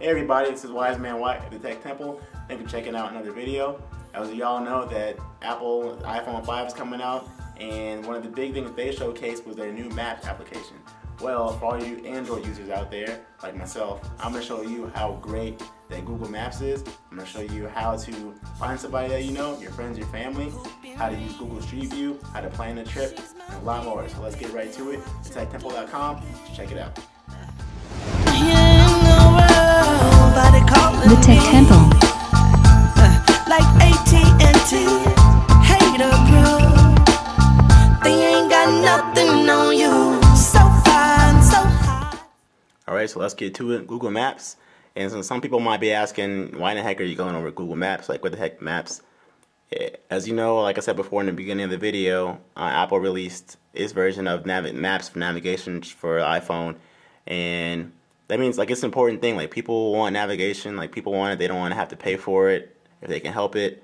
Hey everybody, this is Wise Man White at the Tech Temple. Thank you for checking out another video. As y'all know that Apple iPhone 5 is coming out, and one of the big things they showcased was their new Maps application. Well, for all you Android users out there, like myself, I'm going to show you how great that Google Maps is. I'm going to show you how to find somebody that you know, your friends, your family, how to use Google Street View, how to plan a trip, and a lot more. So let's get right to it. TechTemple.com, check it out. The Tech Temple. Like AT&T, hater bro. They ain't got nothing on you. So fine, so high. Alright, so let's get to it. Google Maps. And so some people might be asking, why in the heck are you going over Google Maps? Like, what the heck, Maps? As you know, like I said before in the beginning of the video, Apple released its version of Maps for navigation for iPhone. And that means, like, it's an important thing. Like, people want navigation. Like, people want it. They don't want to have to pay for it if they can help it.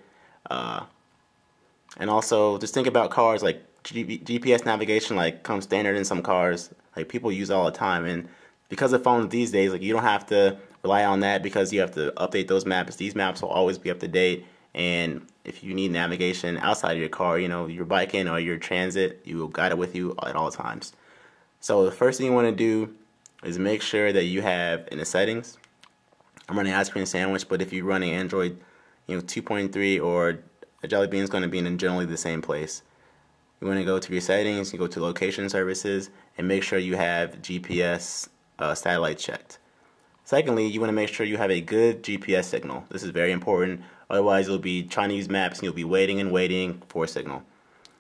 And also, just think about cars. Like, GPS navigation, like, comes standard in some cars. Like, people use it all the time. And because of phones these days, like, you don't have to rely on that because you have to update those maps. These maps will always be up to date. And if you need navigation outside of your car, you know, you're biking or you're transit, you got it with you at all times. So the first thing you want to do is make sure that you have in the settings. I'm running ice cream sandwich, but if you're running Android, 2.3 or a Jelly Bean is going to be in generally the same place. You want to go to your settings, you go to location services, and make sure you have GPS satellite checked. Secondly, you want to make sure you have a good GPS signal. This is very important. Otherwise, you'll be trying to use maps and you'll be waiting and waiting for a signal.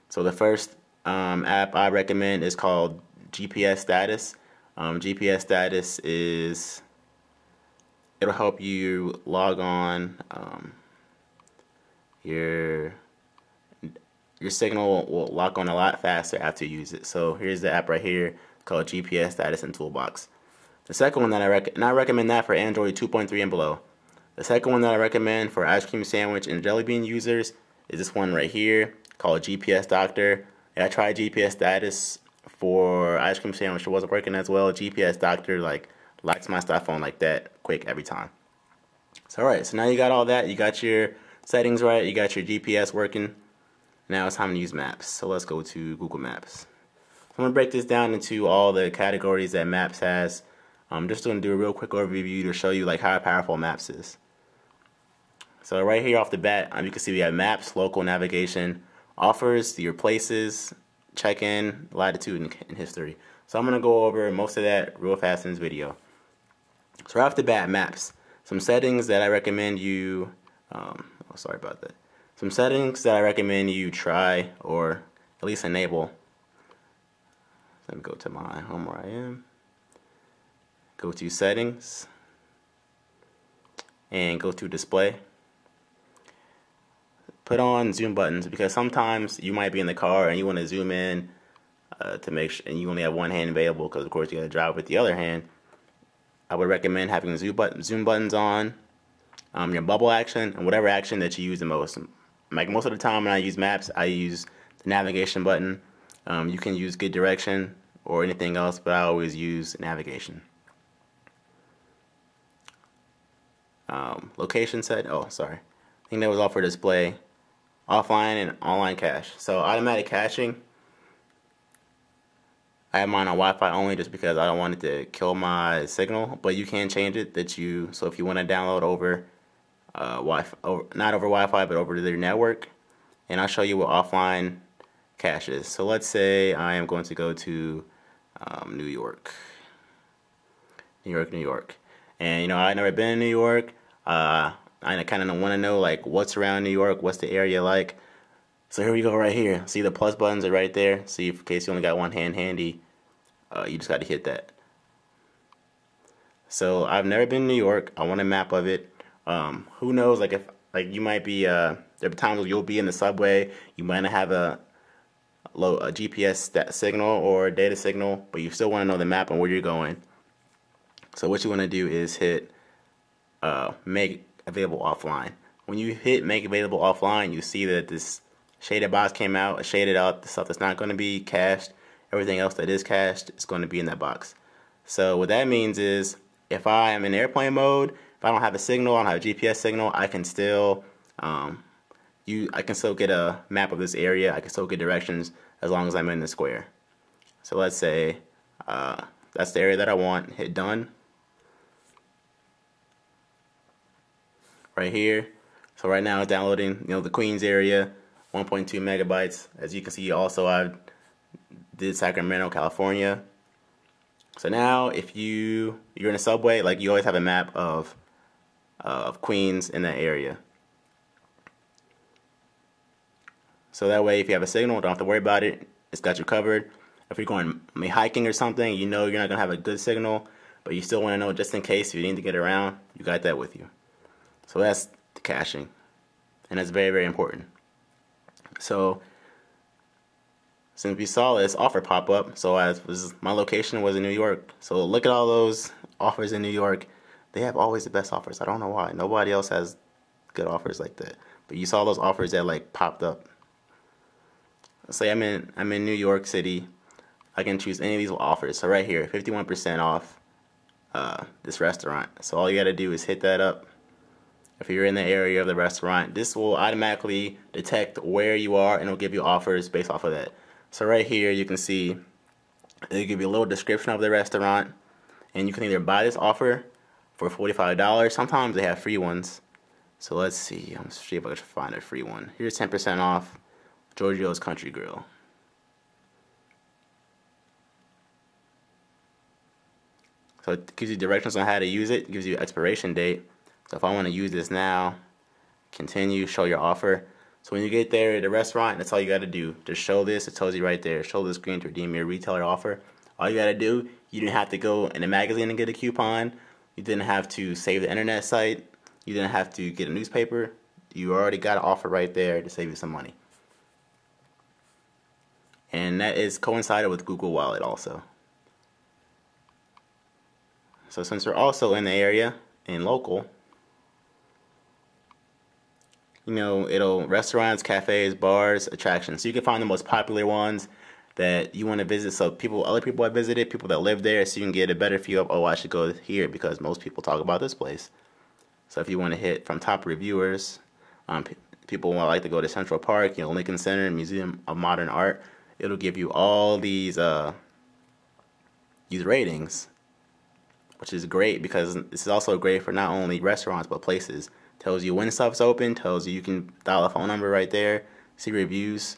So the first app I recommend is called GPS Status. GPS Status it'll help you log on. Your signal will lock on a lot faster after you use it. So here's the app right here called GPS Status and Toolbox. The second one that I recommend that for Android 2.3 and below. The second one that I recommend for ice cream sandwich and Jelly Bean users is this one right here called GPS Doctor. I tried GPS Status for ice cream sandwich. It wasn't working as well. GPS Doctor locks my stuff on like that quick every time. So alright, so now you got all that. You got your settings right. You got your GPS working. Now it's time to use Maps. So let's go to Google Maps. I'm going to break this down into all the categories that Maps has. I'm just going to do a real quick overview to show you like how powerful Maps is. So right here off the bat, you can see we have Maps, local navigation, offers, your places, check-in, latitude, and history. So I'm going to go over most of that real fast in this video. So right off the bat, Maps. Some settings that I recommend you, sorry about that. Some settings that I recommend you try or at least enable. Let me go to my home where I am. Go to settings and go to display. Put on zoom buttons because sometimes you might be in the car and you want to zoom in to make sure, and you only have one hand available because of course you got to drive with the other hand. I would recommend having zoom buttons on, your bubble action, and whatever action that you use the most. Like most of the time when I use Maps, I use the navigation button. You can use good direction or anything else, but I always use navigation. Location set. Oh, sorry. I think that was all for display. Offline and online cache. So automatic caching, I have mine on Wi-Fi only just because I don't want it to kill my signal. But you can change it so if you want to download over Wi-Fi, not over Wi-Fi, but over their network, and I'll show you what offline cache is. So let's say I am going to go to New York, and I've never been in New York. I kind of want to know like what's around New York, what's the area like. So here we go right here. See the plus buttons are right there. See, in case you only got one hand handy, you just got to hit that. So I've never been to New York. I want a map of it. Who knows? Like if you might be there are times where you'll be in the subway. You might not have a GPS signal or data signal, but you still want to know the map and where you're going. So what you want to do is hit make available offline. When you hit make available offline, you see that this shaded box came out. It shaded out the stuff that's not going to be cached. Everything else that is cached is going to be in that box. So what that means is if I am in airplane mode, if I don't have a signal, I don't have a GPS signal, I can still I can still get a map of this area. I can still get directions as long as I'm in the square. So let's say that's the area that I want. Hit done. Right here. So right now it's downloading, the Queens area, 1.2 megabytes. As you can see, also I did Sacramento, California. So now if you're in a subway, like you always have a map of Queens in that area. So that way, if you have a signal, don't have to worry about it. It's got you covered. If you're going hiking or something, you know you're not going to have a good signal, but you still want to know just in case if you need to get around, you got that with you. So that's the caching. And that's very, very important. So since we saw this offer pop up, so my location was in New York. So look at all those offers in New York. They have always the best offers. I don't know why. Nobody else has good offers like that. But you saw those offers that like popped up. Say I'm in New York City. I can choose any of these offers. So right here, 51% off this restaurant. So all you got to do is hit that up. If you're in the area of the restaurant, this will automatically detect where you are and it'll give you offers based off of that. So right here, you can see it'll give you a little description of the restaurant, and you can either buy this offer for $45. Sometimes they have free ones. So let's see. I'm see if I can find a free one. Here's 10% off Giorgio's Country Grill. So it gives you directions on how to use it. It gives you expiration date. So if I want to use this now, continue, show your offer. So when you get there at the restaurant, that's all you got to do. Just show this. It tells you right there. Show the screen to redeem your retailer offer. All you got to do, you didn't have to go in a magazine and get a coupon. You didn't have to save the internet site. You didn't have to get a newspaper. You already got an offer right there to save you some money. And that is coincided with Google Wallet also. So since we're also in the area and local, it'll restaurants, cafes, bars, attractions. So you can find the most popular ones that you want to visit. So other people have visited, people that live there, so you can get a better feel of, oh, I should go here because most people talk about this place. So if you want to hit from top reviewers, people like to go to Central Park, Lincoln Center, Museum of Modern Art. It'll give you all these ratings, which is great because this is also great for not only restaurants but places. Tells you when stuff's open, tells you can dial a phone number right there, see reviews.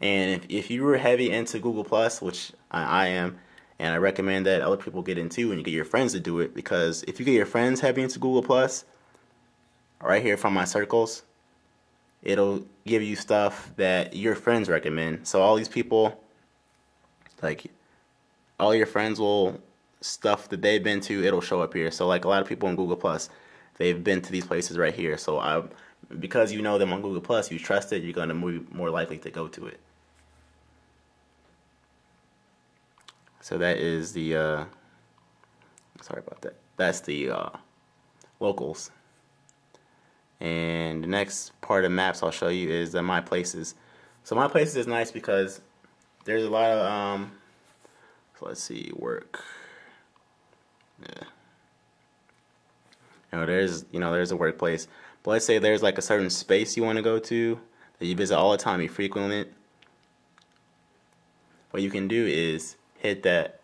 And if you were heavy into Google Plus, which I am, and I recommend that other people get into and you get your friends to do it, because if you get your friends heavy into Google Plus, right here from my circles, it'll give you stuff that your friends recommend. So all these people, like all your friends will, stuff that they've been to, it'll show up here. So like a lot of people on Google Plus, they've been to these places right here. So because you know them on Google Plus, you trust it, you're going to be more likely to go to it. So that is the, sorry about that. That's the locals. And the next part of maps I'll show you is My Places. So My Places is nice because there's a lot of, so let's see, work. Yeah. There's a workplace. But let's say there's like a certain space you want to go to that you visit all the time, you frequent it. What you can do is hit that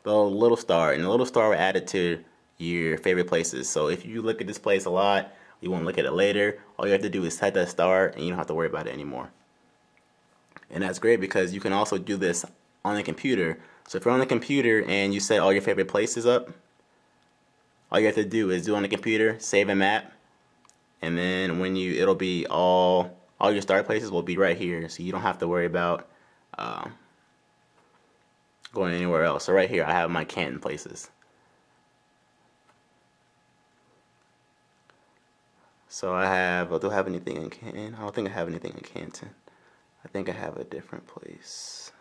the little star, and the little star will add it to your favorite places. So if you look at this place a lot, you want to look at it later, all you have to do is set that star and you don't have to worry about it anymore. And that's great because you can also do this on the computer. So if you're on the computer and you set all your favorite places up, all you have to do is do on the computer, save a map, and then when it'll be all your start places will be right here, so you don't have to worry about going anywhere else. So right here I have my Canton places. So do I have anything in Canton? I don't think I have anything in Canton. I think I have a different place.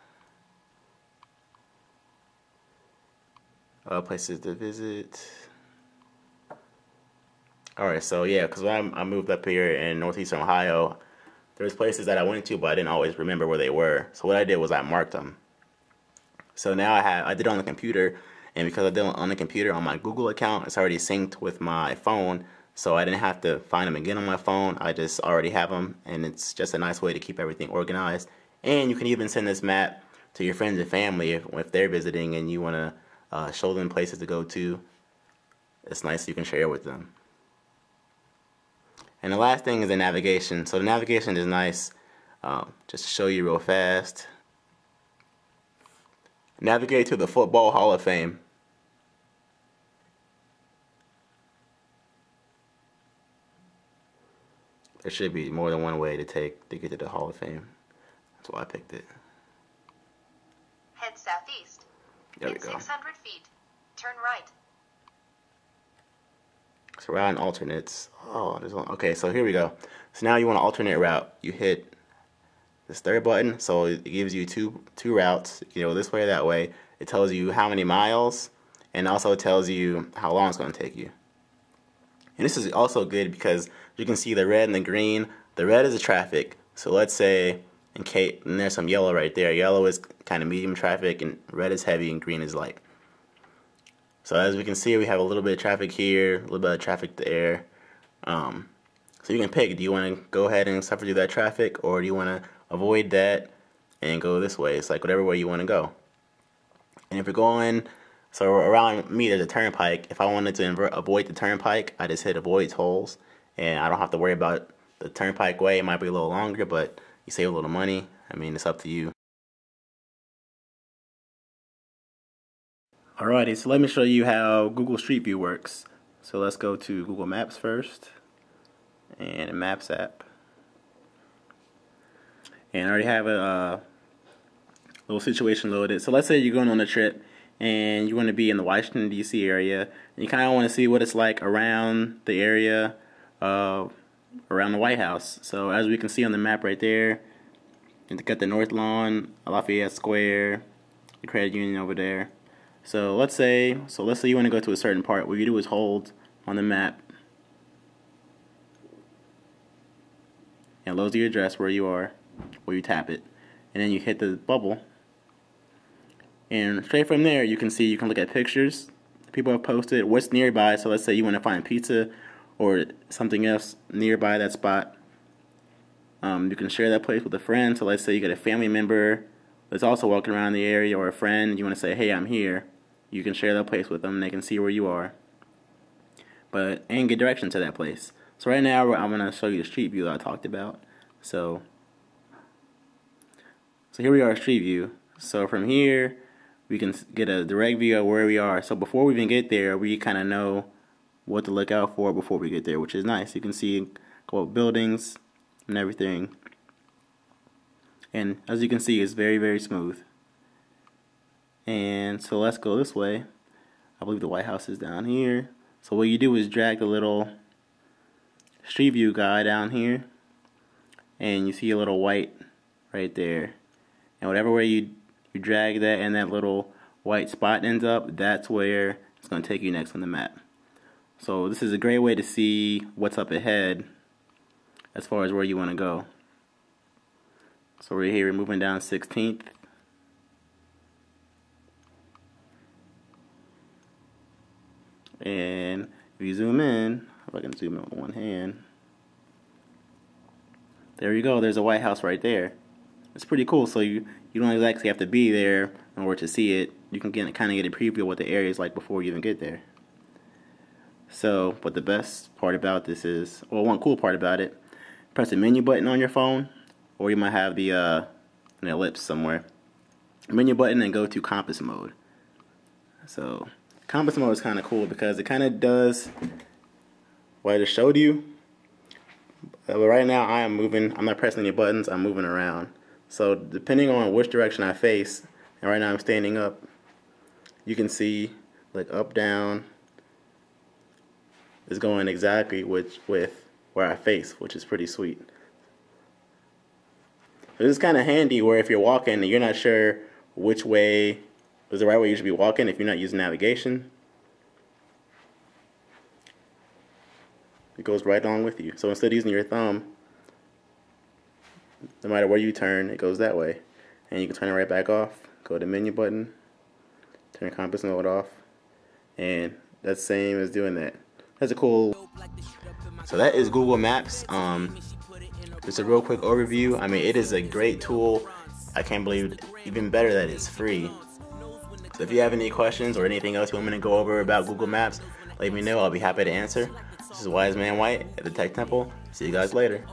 Places to visit. Alright, so yeah, because when I moved up here in northeastern Ohio, there's places that I went to, but I didn't always remember where they were. So what I did was I marked them. So now I did it on the computer, And because I did it on the computer on my Google account, it's already synced with my phone, so I didn't have to find them again on my phone. I just already have them, and it's just a nice way to keep everything organized. And you can even send this map to your friends and family if they're visiting and you want to show them places to go to. It's nice you can share with them. And the last thing is the navigation. So the navigation is nice. Just to show you real fast. Navigate to the Football Hall of Fame. There should be more than one way to get to the Hall of Fame. That's why I picked it. Head southeast. There we go. 600 feet. Turn right. So route and alternates. Oh, there's one. Okay, so here we go. So now you want to alternate route. You hit this third button, so it gives you two routes. You go this way or that way. It tells you how many miles, and also tells you how long it's going to take you. And this is also good because you can see the red and the green. The red is the traffic. So let's say and there's some yellow right there. Yellow is kind of medium traffic, and red is heavy, and green is light. So as we can see, we have a little bit of traffic here, a little bit of traffic there. So you can pick, do you want to go ahead and suffer through that traffic, or do you want to avoid that and go this way? It's like whatever way you want to go. And if you're going, so around me there's a turnpike. If I wanted to avoid the turnpike, I just hit avoid tolls, and I don't have to worry about the turnpike way. It might be a little longer, but you save a little money. I mean, it's up to you. Alrighty, so let me show you how Google Street View works. So let's go to Google Maps first, and a Maps app. And I already have a little situation loaded. So let's say you're going on a trip and you want to be in the Washington, D.C. area, and you kind of want to see what it's like around the area, around the White House. So as we can see on the map right there, you got the North Lawn, Lafayette Square, the Credit Union over there. So let's say you want to go to a certain part. What you do is hold on the map and loads your address where you are, where you tap it, and then you hit the bubble. And straight from there, you can look at pictures people have posted, what's nearby. So let's say you want to find pizza or something else nearby that spot. You can share that place with a friend. So let's say you got a family member that's also walking around the area, or a friend, you want to say, hey, I'm here. You can share that place with them, and they can see where you are, and get direction to that place. So right now, I'm going to show you the street view that I talked about. So here we are, street view. So from here, we can get a direct view of where we are. So before we even get there, we kind of know what to look out for before we get there, which is nice. You can see a couple of buildings and everything. And as you can see, it's very, very smooth. And so let's go this way. I believe the White House is down here. So what you do is drag the little street view guy down here, and you see a little white right there. And whatever way you drag that and that little white spot ends up, that's where it's going to take you next on the map. So this is a great way to see what's up ahead as far as where you want to go. So we're here, we're moving down 16th. And if you zoom in, if I can zoom in with one hand, there you go, there's a White House right there. It's pretty cool. So you don't exactly have to be there in order to see it. You can kind of get a preview of what the area is like before you even get there. So, but the best part about this is, well, one cool part about it, press the menu button on your phone, or you might have an ellipse somewhere. Menu button and go to compass mode. So compass mode is kind of cool because it kind of does what I just showed you. But right now I am moving. I'm not pressing any buttons. I'm moving around. So depending on which direction I face, and right now I'm standing up, you can see like up, down is going exactly with where I face, which is pretty sweet. So this is kind of handy where if you're walking and you're not sure which way is the right way you should be walking if you're not using navigation, it goes right along with you. So instead of using your thumb, no matter where you turn, it goes that way. And you can turn it right back off. Go to menu button, turn compass mode off, and that's the same as doing that. That's a cool. So that is Google Maps. Just a real quick overview. I mean, it is a great tool. I can't believe even better that it's free. So if you have any questions or anything else you want me to go over about Google Maps, let me know. I'll be happy to answer. This is Wise Man White at the Tech Temple. See you guys later.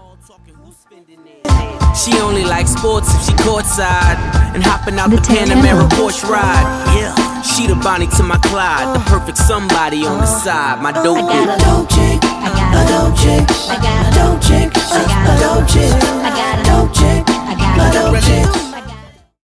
She only likes sports if she courtside and hopping out the Panamera Porsche ride. Yeah, she the Bonnie to my Clyde, the perfect somebody on the side. My dope I got a dope chick, a dope chick, a dope chick, a dope chick, a dope chick, a dope chick.